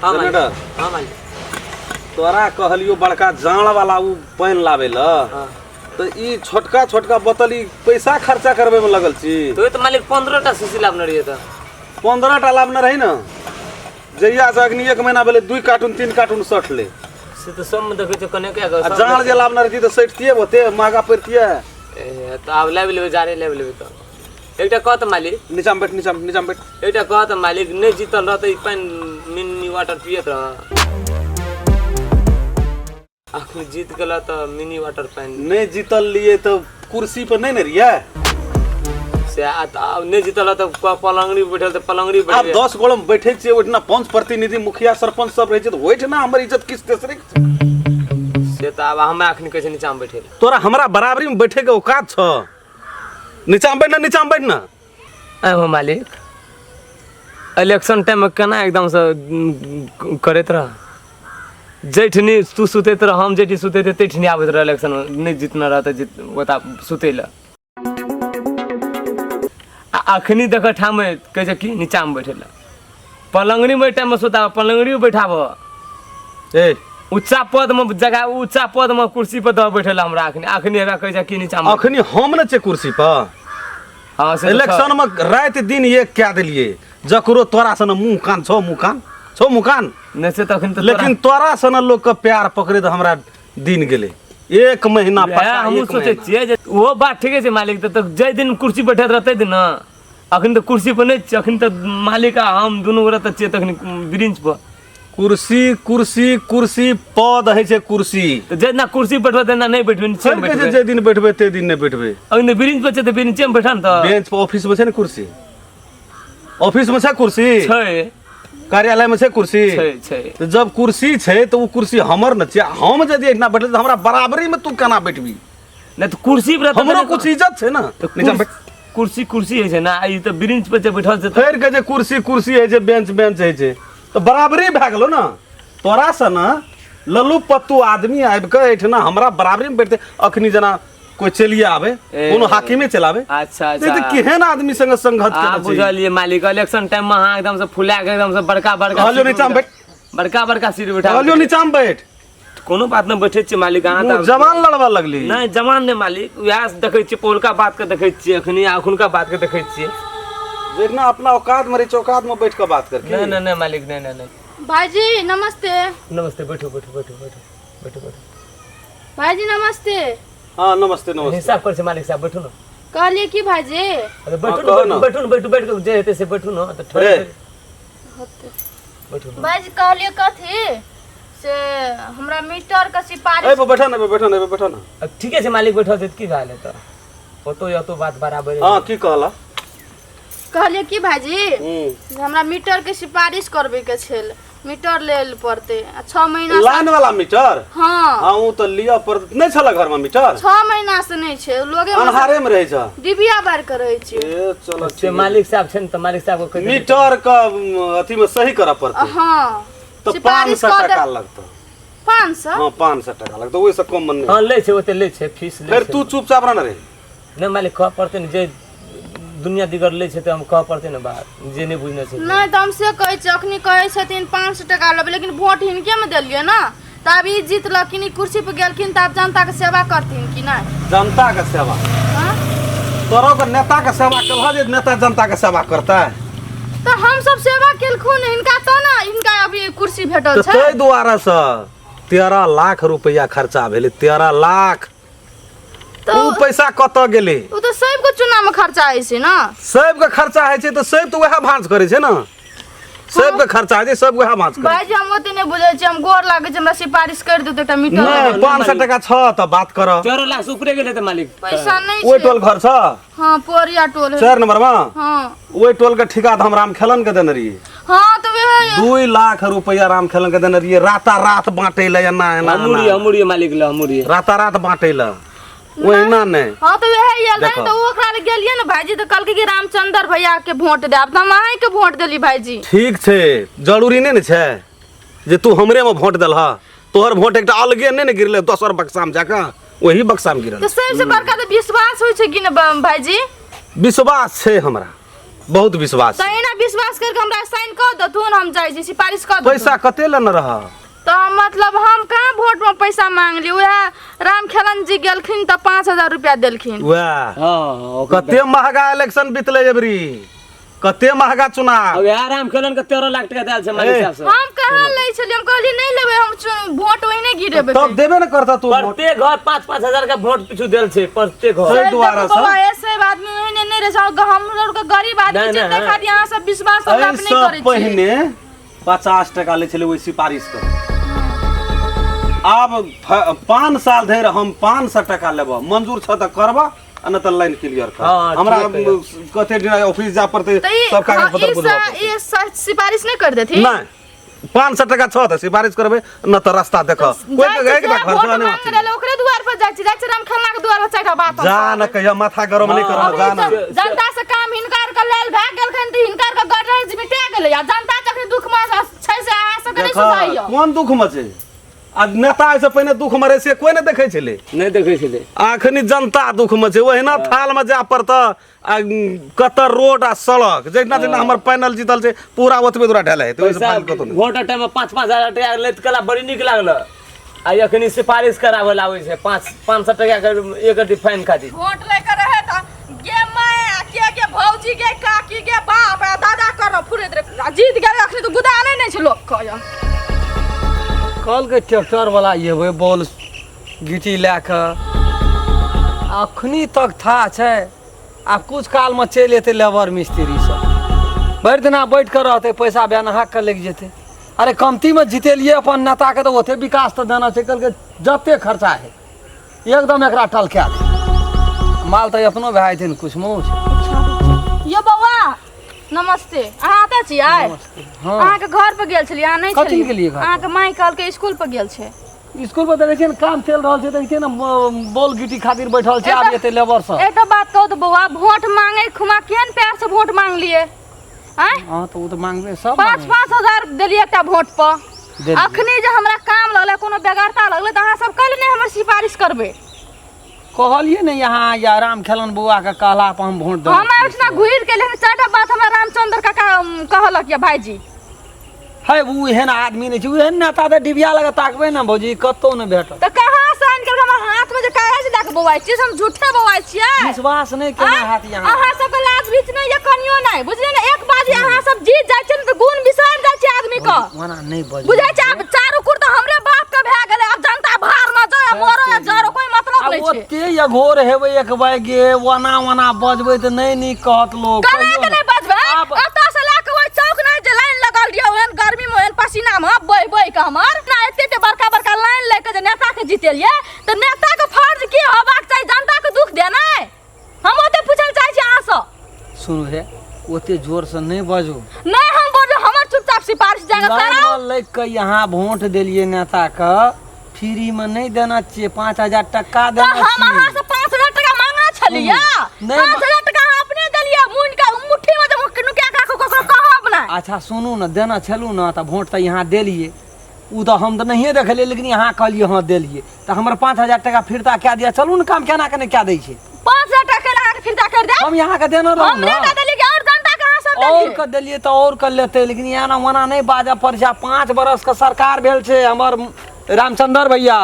Generator हां मालिक तोरा कहलियो बड़का जान वाला उ पैन लावे ल तो ई छोटका छोटका बोतल ई पैसा खर्चा करबे में लगल छी तो मालिक 15टा शीशी लावना रहिए त 15टा लावना रही न जइया से अग्नि 1 महीना भेले 2 कार्टून 3 कार्टून सट ले से तो सब में देखै छ कने क्या कर जान जे लावना रही तो सटतिए होते महंगा पड़तिए ए तो आब लेवल जारे लेवल तो एकटा कहत मालिक नीचा में बैठ एकटा कहत मालिक नहीं जीतल रहते पानी मिनी वाटर पियत रह आखिर जीत गला तो मिनी वाटर पानी नहीं जीतल लिए तो कुर्सी पर नहीं न रिया से नहीं जीतल तो पलंगड़ी बैठल तो पलंगड़ी आप 10 गोड़ में बैठे छे ओठना पंच प्रतिनिधि मुखिया सरपंच सब रहे छे तो ओठना हमर इज्जत किस तेसरे से तो अब हम आखिर कैसे नीचा में बैठे तोरा हमरा बराबरी में बैठे के औकात छ नीचा में बैठ ना हो मालिक इलेक्शन टाइम में केना एकदम से करत रह जेठनी तू सुते रह हम जेठी सुते थे तेठनी आबत रह इलेक्शन में नहीं जीतना रहता जीत बता सुते ला अखनी देख ठाम कहे कि नीचा में बैठेला पलंगड़ी में टाइम में सुता पलंगड़ी में बैठाब ए ऊंचा पद में जगह ऊंचा पद में कुर्सी पर दे बैठेला हमरा अखनी हेबा कहे कि नीचा में अखनी हम न छे कुर्सी पर हां से इलेक्शन में रात दिन ये क्या दिलिए जकरो तोरा सन मुंह कान छो मुंह कान नहीं से तखन तो लेकिन तोरा सन लोग के प्यार पकड़े तो हमरा दिन गेले 1 महीना पता हम सोचे छिए जे वो बात ठीक है मालिक तो जय दिन कुर्सी बैठत रहते दिन ना अखन तो कुर्सी पर नहीं अखन तो मालिक हम दोनों रहते छिए तखन ब्रिंच पर कुर्सी पद है छे कुर्सी तो जेना कुर्सी बैठबे तेना नहीं बैठबे नीचे में बैठबे जे दिन बैठबे ते दिन नहीं बैठबे अखन ब्रिंच पर छे तो ब्रिंच में बैठन त बेंच पर ऑफिस में छे न कुर्सी ऑफिस में छे कुर्सी छै कार्यालय में छे कुर्सी छै तो जब कुर्सी छे तो वो कुर्सी हमर न छे हम यदि इतना बैठे तो हमरा बराबरी में तू केना बैठबी नहीं तो कुर्सी पर हमरो कुछ इज्जत छे ना नीचा बैठ कुर्सी है ना ई तो ब्रिंच पर बैठल छे फेर के जे कुर्सी है जे बेंच है जे तो बराबरी भ गेलो ना तोरा से ना लल्लू पत्तू आदमी आबि के एठना हमरा बराबरी में बैठते अखनी जना कोई चलिए आवे कोनो हाकिमे चलावे अच्छा तो केहन आदमी संग संगत के बुझलिए मालिक इलेक्शन टाइम में हां एकदम से फुला के एकदम से बड़का हलियो नीचा में बैठ बड़का सीट बैठा हलियो नीचा में बैठ कोनो बात न बैठे छी मालिक अहाँ त जवान लड़वा लगली नहीं जवान ने मालिक यहां देखे छी पोलका बात के देखे छी अखनी अखुनका बात के देखे छी जेना अपना औकात में चौकात में बैठ के बात कर नहीं मालिक नहीं भाईजी नमस्ते बैठो भाईजी नमस्ते हां नमस्ते हिसाब कर मालिक साहब बैठो ना कहलिए कि भाईजी अरे बैठो बैठ के जे हेते से बैठो ना तो ठहरे बैठो भाईजी कहलिए कथि से हमरा मीटर का सिफारिश ए बैठो ना ठीक है से मालिक बैठो से की गाल है तो ओतो या तो बात बराबर हां की कहला कहलिए कि भाईजी हमरा मीटर के सिफारिश करबे के छेल मीटर लेल पड़ते 6 महीना लाइन वाला मीटर हां ऊ तो लिया पर नहीं छला घर में मीटर 6 महीना से नहीं छे लोगे अनहारे में रहे छ डिबिया बार के रहे छे ए चलो से मालिक साहब छन त मालिक साहब को मीटर का अथी में सही करा पड़ता हां तो 500 टका लगता 500 हां 500 टका लगता ओइ से कम मन नहीं हां ले छे ओते ले छे फीस ले फिर तू चुपचाप रहना रे नहीं मालिक कह पड़ते न जे दुनिया दिगर ले छे त हम कह पड़ते न बात जे नहीं बुझने छे नहीं त हम से कहै छ अखनी कहै छथिन 500 टका लेबे लेकिन वोट हिनके में देलिए ना तब ई जीतलखिन ई कुर्सी पे गेलखिन तब जनता के सेवा करथिन कि नहीं जनता के सेवा हां तोरो के नेता के सेवा करबा जे नेता जनता के सेवा करता है तो हम सब सेवा केलखुन इनका तो ना इनका अभी कुर्सी भेटल छै तै द्वारा से 13 लाख रुपया खर्चा भेले 13 लाख तो उ पैसा कत गेले उ तो सब को चुनाव में खर्चा है से ना सब के खर्चा है छै तो सब तो वह भांज करे छै ना सब के खर्चा है सब वह भांज करे भाई जी हम ओते नहीं बुझे छी हम गोर लागे छी हमरा सिफारिश कर दे त मीटर नहीं 500 टका छ त बात कर 13 लाख ऊपरे गेले त मालिक पैसा नहीं ओइ छै टोल घर छ हां पोरिया टोल है 4 नंबर में हां ओइ टोल के ठिका हम राम खेलन के देने रही हां तो वे 2 लाख रुपया राम खेलन के देने रही राता रात बांटे ले एना अमुरी मालिक ल अमुरी राता रात बांटे ले ओहिना नहीं हां तो वे येल नहीं तो ओकरा ले गेलिए ना भाईजी तो कल के रामचंद्र भैया के वोट दे अब हम अहीं के वोट देली भाईजी ठीक छे जरूरी नहीं न छे जे तू हमरे में वोट देलहा तोहर वोट एकटा अलगे नहीं न गिरले दोसर बक्सा में जाका वही बक्सा में गिरल तो सबसे बड़का तो विश्वास होय छै कि न भाईजी विश्वास छे हमरा बहुत विश्वास तो एना विश्वास करके हमरा साइन कर दथुन, हम जाय छी सिफारिश कर दथुन। पैसा कते लेने रहा? तो मतलब हम कहाँ वोट में पैसा मांग ली, वह राम खेलन जी गेलखिन तो 5000 रुपया देलखिन। वाह, हाँ कते महंगा इलेक्शन बीतले एबरी, कते महंगा चुनाव। अब यार हम खेलन के 13 लाख टका देल छै मालिक साहब से। हम कहाँ ले छली, हम कहली नहीं लेबे, हम वोट वही नहीं गिरेबे। तब देबे न करता तू। प्रत्येक घर 5-5 हजार का वोट पिछु देल छै प्रत्येक घर। सही द्वारा से ऐसे आदमी नहीं रहे सब, हम लोग के गरीब आदमी नहीं, जितने नहीं, खातिर यहाँ सब विश्वास हमरा पे नहीं ऐसा करे छी। पहिने 50 टका ले छले, वही सिफारिश कर। अब 5 साल धरि हम 500 टका लेब, मंजूर छ त करबा, न त लाइन क्लियर कर। हाँ, हमरा ठीक है। कते दिन ऑफिस जा पड़ते, तो ये सब कागज पत्र बुझवा हाँ, पड़ते। ये सिफारिश नहीं कर देती। नहीं 500 टका छ त सिफारिश करबे, न त रास्ता देख। कोई के गए के घर वोट से नहीं मांग रहे ओकरे द्वार पर जाय छी, राम खेलना के द्वार पर चढ़ा बात। जा न कहिया माथा गरम नहीं कर, जा न। जनता से काम हिनकार के लेल भाग गेलखिन त हिनकार के गड्ढा मिटा गेलै, आ जनता जखन दुख में छै से आ सके नहीं सुझाइयो। कोन दुख में छै? आ नेता ऐसे पहिने दुख में रहे से कोई नहीं देखे छले, नहीं देखे छले। अखनी जनता दुख में छै। ओहिना थाल में जा पड़ता, कतर रोड आ सड़क जेना जेना हमर पैनल जीतल छै पूरा ओतबे दूरा ढाले है। तो पैसा वोट टाइम में 5-5 हजार टका लैत कला बड़ी निक लागल। आ अखनी सिफारिश करावे लावे छै 500 टका के एक फाइन खातिर। वोट लेकर रहे त गे माय के भौजी के काकी के बाप आ दादा कर फुरे दे, जीत गेल अखनी तो गुदाने नहीं छै लोग कह। कल के ट्रैक्टर वाला ये बॉल गिटी लैके अखनी तक था छै, आ कुछ काल में चल अते लेबर मिस्त्री सब, भरि दिना बैठ कर रहते, पैसा बेनहा के लग जेते। अरे कमती में जीतेलिए अपन नेता के, तो ओते विकास तो देना छै। कल के जते खर्चा है एकदम एकरा टलका दे, माल तो अपनो भाई थे कुछ मौज। यो बौआ नमस्ते, अहाँ आते छी आइ? हाँ अहाँ के घर पे गेल छलिए, अहाँ नहीं कथी छलिए? के लिए घर पे? अहाँ के माई कल के स्कूल पे गेल छै। स्कूल पर देखै छियै ने काम चल रहल छै, देखै छियै ने बॉल गिटी खातिर बैठल छै, आब एते लेबर सब। एकटा बात कहू तो बौआ, वोट मांगे खुमा केहन प्यार से वोट मांग लिए आय? हाँ तो वो तो मांगबे सब 5-5 हजार देलिए एकटा वोट पर। देलियै। अखनी जे हमरा काम लगले, कोनो बेगारता लगले त अहाँ सब कल नहीं हमर सिफारिश करबे। कहलिए ने यहाँ या राम खेलन बुआ के कहला पर हम वोट हम देबै। उठना घुर के, लेकिन चारटा बात हमरा रामचंद्र काका कहलक या भाईजी। है वो एहन आदमी नहीं छै, एहन नेता तो डिबिया लगा ताकबे ना भौजी, कतौ न भेटत। तो कहाँ साइन करके हमर हाथ में जे कागज दे के बौआइ छी, हम झूठे बौआइ छियै। विश्वास नहीं केना हाथ यहाँ। अहाँ सबके लाज बीच नहीं या कनियो नहीं, बुझलिए ना? एक बाजी अहाँ सब जीत जाय छै न त गुण बिसर जाय छै आदमी के, मना नहीं बज बुझाय छै? अब चारू कुर तो हमरे बाप के भए गेलै, अब जनता भार में जाय मरो या जरो कोई मतलब अब नहीं छै। ओते या घोर हेबै एक बागे वना बजबै त नहीं नी कहत लोग। कने के नहीं बजबै? अत से लाके ओइ चौक नहीं जे लाइन लगल दियो, ओहन गर्मी में ओहन पसीना में बह के हमर ना एते बड़का बड़का लाइन लेके जे नेता के जीतेलिए, त नेता के फर्ज की होबाक चाही? जनता के दुख देनाइ। हम ओते पूछल चाहे छी अहाँ से। सुनु हे, ओते जोर से नहीं बजो। नहीं हम बोलो, हमर चुपचाप सिफारिश जाके कराओ। लाइन लग के यहाँ वोट देलिए नेता के, फ्री में नहीं देना चाहिए, 5000 टका तो देना हम अहाँ चाहिए। से 5000 टका मांगना छलिए, नहीं, 5000 टका अहाँ अपने देलिए, मुन के मुट्ठी में जब नुकिया के ककरो कहब ना। अच्छा सुनू न, देना छलू न तो वोट तो यहाँ देलिए, उ तो हम तो नहीं देखलिए, लेकिन यहाँ कहलिए हाँ देलिए, तो हमारे 5000 टका फिरता क्या दिया? चलू न काम केना केना क्या दै छै? 5000 टका लगा के फिरता कर दे। हम यहाँ के देना रहू हमने न, का देलिए और जनता के अहाँ सब और देलिए। कर देलिए तो और कर लेते, लेकिन यहाँ ना वना नहीं बाजा पड़ जा। 5 बरस का सरकार भेल छै हमर रामचंद्र भैया,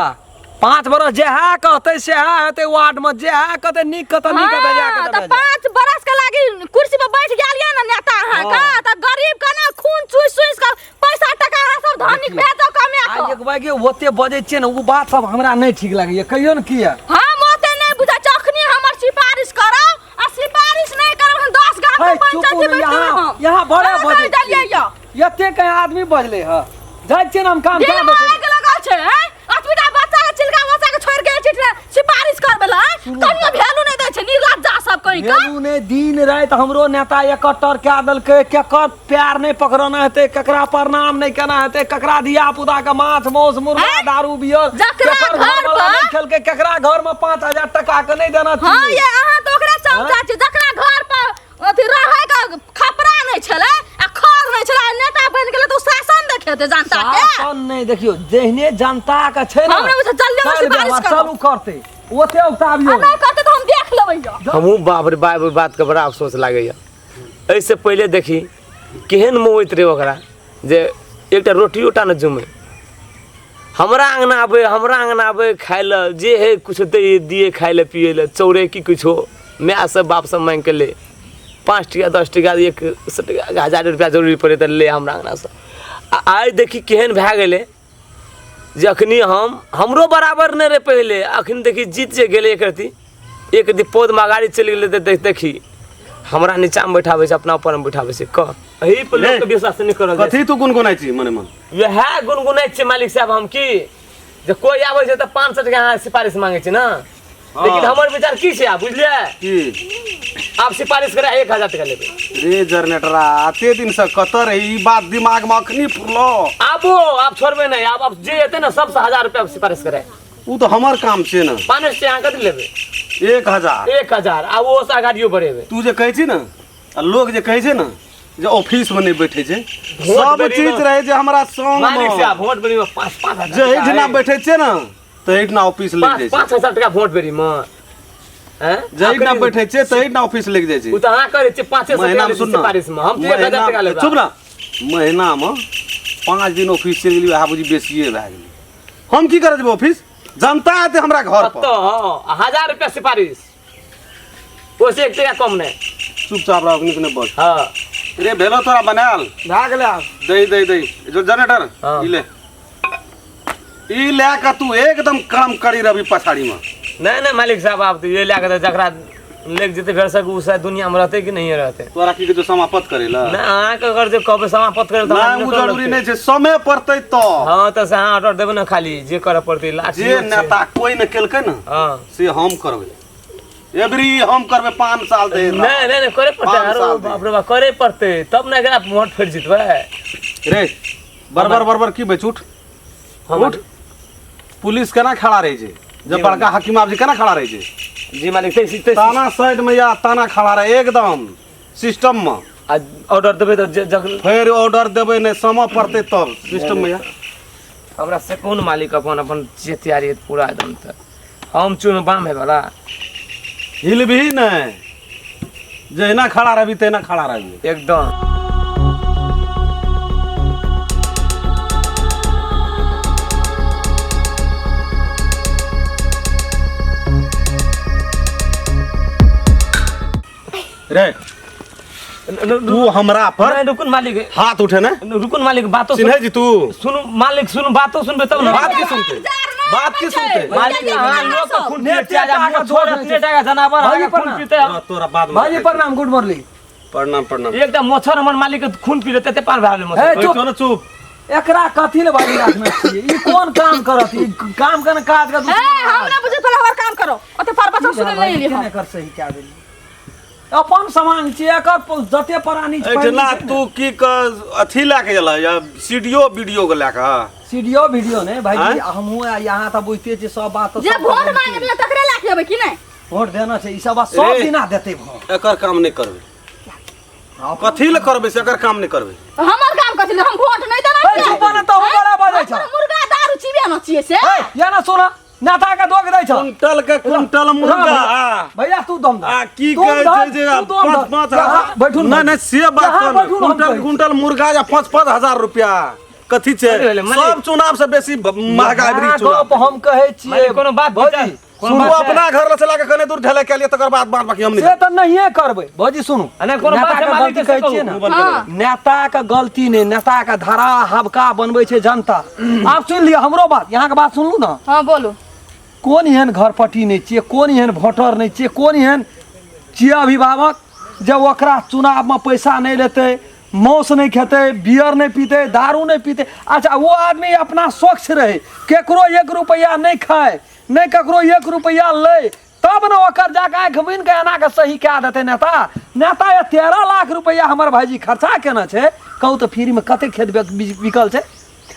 5 बरस जेहा कहते सेहा हेते, वार्ड में जेहा कहते निक कहते निक भेजा हाँ, कहते तो 5 बरस के लागी कुर्सी पे बैठ गेलिए ना नेता अहाँ का, तो गरीब का ना खून चूस के पैसा टका अहाँ सब धनिक भेजो कमे आज को। एक बागे ओते बजे छै न, उ बात सब हमरा नहीं ठीक लागैए। कहियो न किया हम ओते नहीं बुझा, जखनी हमर सिफारिश करो आ सिफारिश नहीं करब हम 10 गांव है के चुप पंचायती न, बैठब यहाँ हम। यहाँ बड़े हाँ, बजे कहि देलिए या। एते कहीं आदमी बजले ह, जाय छियै न हम काम क्या दिलवा देते। आग लगल छै, हैं? अस्पताल बच्चा के चिलका बच्चा के छोड़ के चिट्ठी सिफारिश करबे ला, कनियो वैल्यू नहीं दै छै, निर्लज्जा सब कहि के। वेलू ने दिन रात हमरो नेता एकटर क्या देलकै, केकर प्यार नहीं पकड़ना हेते, केकरा प्रणाम नहीं करना हेते, केकरा धिया पुता के माछ मौस मुर्गा हैं? दारू बियर, जकरा केकर घर वाला पर- नहीं खेलकै, केकरा घर में 5000 टका के नहीं देना हाँ चाहिए। ये अहाँ तो ओकरा समझा छी, जकरा घर पर अथी रहै के खपरा नहीं छलै आ खर नहीं छलै, आ नेता बन गेलै तो शासन देखेते जनता के। शासन नहीं देखियो, जेहने जनता के छै न, हमरे बुझा जल्दी में चल सिफारिश देबा, करो। चालू करते ओते आ उताबियो। नहीं करते तो हम देख लेबै या। हमहू बाप रे बाप बात के बड़ा अफसोस लागैया। ऐसे पहले देखी केहन मोहित रे ओकरा जे एकटा रोटी उटा न जुमे हमरा अंगना आबे खाए ल जे है कुछ दे दिए खाए ल पिए ल चौरे की कुछ हो मैं सब बाप सब मांग के ले 5 टका 10 टका 100 टका 1000 रुपया जरूरी पड़े त ले हमरा अंगना से आज देखी केहन भए गेले जे अखनी हमरो बराबर नहीं रहे पहले अखन देखी जीत जे गेले एक दी पौध में गाड़ी चल गेले देखी हमरा नीचा में बैठाबे छै अपना ऊपर में बैठाबे छै कह एही पर लोग के विश्वास नहीं करल कथी तू गुनगुनाइ छी मने मन यह गुनगुनाइ छै मालिक साहब हम की जे कोई आबै छै त 500 टका यहाँ सिफारिश मांगे छै ना लेकिन हमर विचार की छै बुझलिए की आप सिफारिश करे 1000 टका लेबे रे जनरेटरा आते दिन से कतर ई बात दिमाग में अखनी फुरलो आबो आप छोड़बे नहीं आप जे एते ना सबसे 1000 रुपया सिफारिश करे उ तो हमर काम छै ना 500 टका कथि लेबे 1000 आ वो सा गाड़ियो बढ़ेबे तू जे कहै छी ना आ लोग जे कहै छै ना जे ऑफिस में नहीं बैठे छै सब चीज रहे जे हमरा संग मालिक में साहब वोट बेरी में 5-5 जे इठना बैठे छै ना तो इठना ऑफिस लग जाय छै 5,000 टका वोट बेरी में हैं जे इठना बैठे छै तो इठना ऑफिस लग जाय छै उ त हां करे छै 500 महीना में सुन ना सिफारिश में हम तो 1000 टका लेबे चुप ना महीना में 5 दिन ऑफिस चल गेली आ बुझी बेसिए भए गेली हम की करे जेबै ऑफिस जनता आते हमरा घर पर तो हां 1000 रुपया सिफारिश ओसे 1 टका कम नहीं चुपचाप रह अपनी ने बस हां रे भेलो तोरा बनाल भाग ले आप दे जो जनरेटर हाँ। ई ले का तू एकदम काम करी रवि पछाड़ी में नहीं मालिक साहब आप तो ये लेके तो जकरा लेके जेते घर से उस दुनिया में रहते कि नहीं रहते तोरा की तो समाप्त करेला ना अहाँ के अगर जे कहबे समाप्त करे तो ना उ जरूरी नहीं छै समय पड़तै तो हां तो से अहाँ ऑर्डर देबे ना खाली जे करे पड़तै लाठी जे नेता कोई न केलकै ना हां से हम करबै एवरी हम करबै 5 साल दे नहीं करे पड़तै अरे बाप रे बाप करे पड़तै तब ना एकरा वोट फेर जितबै रे बरबर की बेच उठ उठ पुलिस केना खड़ा रहे छै जब बड़का हकीम आप जी केना खड़ा रहे छै जी मालिक ते ताना साइड में या ताना खड़ा रहे एकदम सिस्टम में ऑर्डर देबे तो फिर ऑर्डर देबे नहीं समय पड़ते तब सिस्टम में या हमरा से कौन मालिक अपन तैयारी पूरा एकदम त हम चुन बाम है वाला हिल भी नहीं जहिना खड़ा रही तेना खड़ा रही एकदम रे तू हमरा पर नहीं रुकुन मालिक हाथ उठे ना रुकुन मालिक बातों चिन्हे जी तू सुनो मालिक सुनो बातों सुनबे तब ना बात की सुनते बात की सुनते मालिक हां लोग को खून पीते आ जा छोड़ पीते का जनावर हां खून पीते तोरा बाद में भाजी प्रणाम गुड मॉर्निंग प्रणाम एकदम मच्छर हमर मालिक के खून पी लेते ते पार भाले मच्छर चुप चुप चुप एकरा कथी ले बाजी रखने छिए ई कोन काम करत ई काम करने काज का ए हमरा बुझे पहले हमर काम करो ओते परपस सुन ले ली हम कर सही क्या देली अपन सामान छिए एकर जते परानी छै एठना तू की क अथी लेके गेला या सीडीओ वीडियो के लेके सीडीओ वीडियो ने भाई हमहु यहाँ त बुझते छी सब बात जे वोट मांगे ले तकरे लाख लेबे कि नहीं वोट देना छै ई सब बात सब दिना देते भो एकर काम नहीं करबे कथी ले करबे से एकर काम नहीं करबे हमर काम कथि ले हम वोट नहीं देना ए चुप न तो बड़ा बजै छ मुर्गा दारू चीबे न छिए से या ना सुना नेता के दोग दै छ कुंटल मुर्गा भैया तू दम आ की कहै छै जे 5-5 बैठू नहीं से बात कर कुंटल मुर्गा या 5-5 रुपया कथी छै सब चुनाव से बेसी महंगा एवरी चुनाव हम कहै छियै कोनो बात भौजी सुनो अपना घर ले चला के कने दूर ढले के लिए तकर बाद बाकी हम से नहीं त नहिए करबै भौजी सुनु अने कोनो बात नेता के मालिक गलती के कहै छियै कहू। ना नेता के गलती नहीं नेता के धरा हबका बनबै छै जनता आप सुन लियो हमरो बात यहाँ के बात सुनलू ना हां बोलू कोन एहन घरपट्टी नहीं छिए कोन एहन वोटर नहीं छिए कोन एहन छिए अभिभावक जब ओकरा चुनाव में पैसा नहीं लेते मौस नहीं खेते बियर नहीं पीते दारू नहीं पीते अच्छा वो आदमी अपना स्वच्छ रहे केकरो 1 रुपया नहीं खाए नहीं ककरो 1 रुपया ले तब न ओकर जाके आँख बीन के एना के सही कह देते नेता नेता ये 13 लाख रुपया हमर भाईजी खर्चा केना छै कहू तो फ्री में कते खेत बिकल छै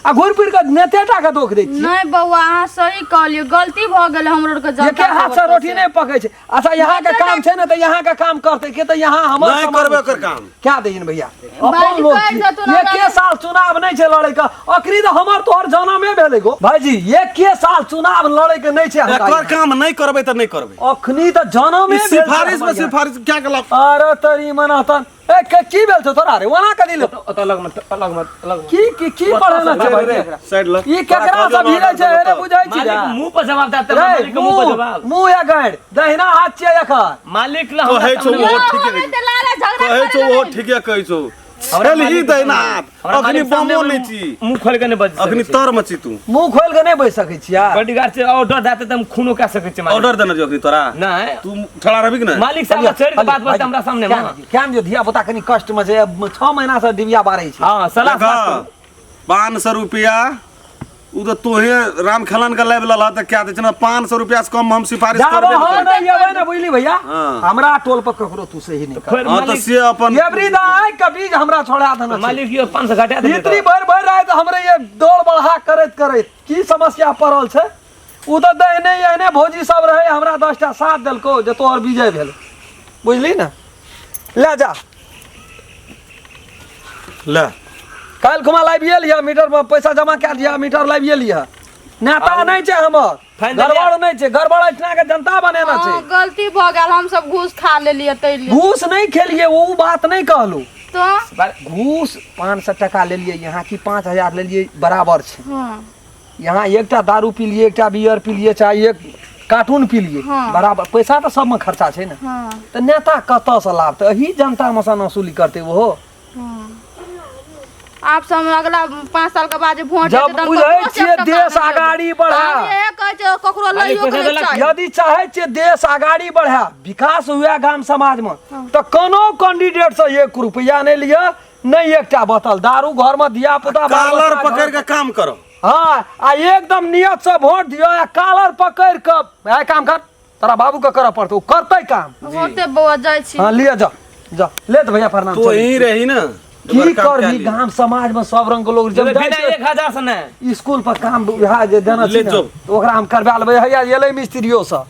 आ घुर फिर के नेतेटा के दोख दै छी नहीं बउआ अहाँ सही कहलियो गलती भ गेल हमरो के ये के हाथ से रोटी नहीं पकै छै अच्छा यहाँ के काम छै ना तो यहाँ के काम करते के तो यहाँ हमर नहीं करबे कर काम क्या देइन भैया भाईजी अपन लोग कहै छी। छथुन ये हमरा के साल चुनाव नहीं छै लड़े का अखरी तो हमर तोहर जनमे भेलै गो भाईजी ये के साल चुनाव लड़े के नहीं छै हमरा एकर काम नहीं करबे त नहीं करबे अखनी तो जनमे सिफारिश में सिफारिश क्या गला अरे तरी मना तन ए की भेल छौ तोरा रे ओना कदी ले अलग मत की पढ़े ना भाई रे साइड ल ई केकरा से भिड़े छै रे बुझाई छी मालिक मुंह पर जवाब देता है, मालिक के मुंह पर जवाब। मुंह या गाड़ दहिना हाथ छियै एकर मालिक ला तो है छौ हमरा वो हम ठीक है एते लाले झगड़ा कहे छौ करे वो नहीं। ठीक है कहे छौ हमरा चल ही मालिक- दैना हमरा अखनी मालिक सामने बमो में नहीं छी मुंह खोल के नहीं बज अखनी तर मची तू मुंह खोल के नहीं बैठ सकै छियै बॉडीगार्ड से ऑर्डर देते तुम खूनो का सके मालिक ऑर्डर देना जो अखनी तोरा नहीं तू ठड़ा रहबी कि ना मालिक साहब छोड़ के बात बोलते हमरा सामने में क्या दियो धिया पुता कनी कष्ट में छै 6 महीना से डिबिया बारै छै हां सलाह देखा 500 रुपया उ तो तोहे राम खलन का लेवल ला त क्या दे छना 500 रुपया से कम हम सिफारिश कर जाबो दे हो नहीं येबै ना बुझली भैया हाँ। हमरा टोल पर ककरो तू सही नहीं कर फिर हां त मालिक से अपन एवरी दाई कभी हमरा छोड़ा देना मालिक ये 500 घटा दे इतनी भर रहे तो हमरे ये दौड़ बढ़ा करत की समस्या पड़ल छै उ तो दहने एने भौजी सब रहे हमरा 10टा साथ देलको जे तोहर विजय भेल बुझली ना ले जा ले काल खुमा लाइबिए लिया मीटर पर पैसा जमा कर दिया मीटर लाइबिए लिया नेता नहीं छै हमर फाइन गड़बड़ नहीं छै गड़बड़ इतना के जनता बनेना हाँ, छै गलती भ गेल हम सब घूस खा लेलिए तै लिए घूस नहीं खेलिए वो बात नहीं कहलू तो घूस 500 टका ले लिए यहाँ की 5000 ले लिए बराबर छै हाँ यहाँ एकटा दारू पी लिए एकटा बियर पी लिए चाहे एक कार्टून पी लिए हाँ। बराबर पैसा तो सब में खर्चा छै ना हाँ तो नेता कतऽ से लाभ तो यही जनता में से वसूली करते वो हाँ आप सब अगला 5 साल के बाद जे वोट जब देतै, बुझै ककरो से छियै टका देश नहि आगाड़ी देबै। बढ़ै। हम इएह कहै छियै, ककरो मालिक लइयो के पैसा नहि देलक, चाही। यदि चाहे छियै देश आगाड़ी बढ़े विकास हुए गाम समाज में तो कोनो कैंडिडेट से 1 रुपया नहीं लिया नहीं एकटा बोतल दारू घर में दिया पुता कॉलर पकड़ के काम करो हाँ आ एकदम नियत से वोट दियो आ कॉलर पकड़ के आ काम कर तोरा बाबू के करऽ पड़तौ करतै काम वोटे बौआ जाइ छी हाँ लिया जा जा ले तो भैया प्रणाम तो यही रही ना की करबी गाम समाज में सब रंग के लोग जब बिना जाइ छै 1000 से नहीं स्कूल पर काम वहाँ जे देना ले छै जो। ना, तो ओकरा हम करबा लेबै हैया एलै मिस्त्रियो से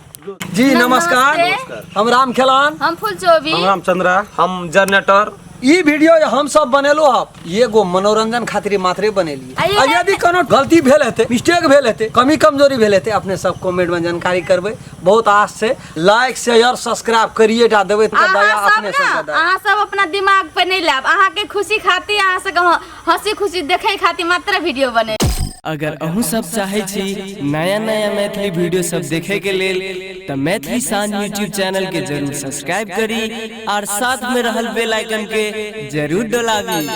जी नमस्कार नमस्ते। हम राम खेलान हम फूल चोबी हम रामचंद्रा हम जनरेटर ई वीडियो जे हम सब बनेलो हब एगो मनोरंजन खातिर मात्रे बनेली आइए आ यदि कोनो गलती भेल हेतै मिस्टेक भेल हेतै कमी कमजोरी भेल हेतै अपने सब कमेंट में जानकारी करबै बहुत आस से लाइक शेयर सब्सक्राइब करिए टा देबै त दया अहाँ सब अपने ना सब दया अहाँ सब अपना दिमाग पे नहीं लाब अहाँ के खुशी खातिर अहाँ से हंसी खुशी देखे खातिर मात्र वीडियो बने अगर अहूँ सब चाहे छी नया नया मैथिली वीडियो सब देखे के लेल त मैथिली साँझ यूट्यूब चैनल के जरूर सब्सक्राइब करी और साथ में रहल बेल आइकन के जरूर दबावी।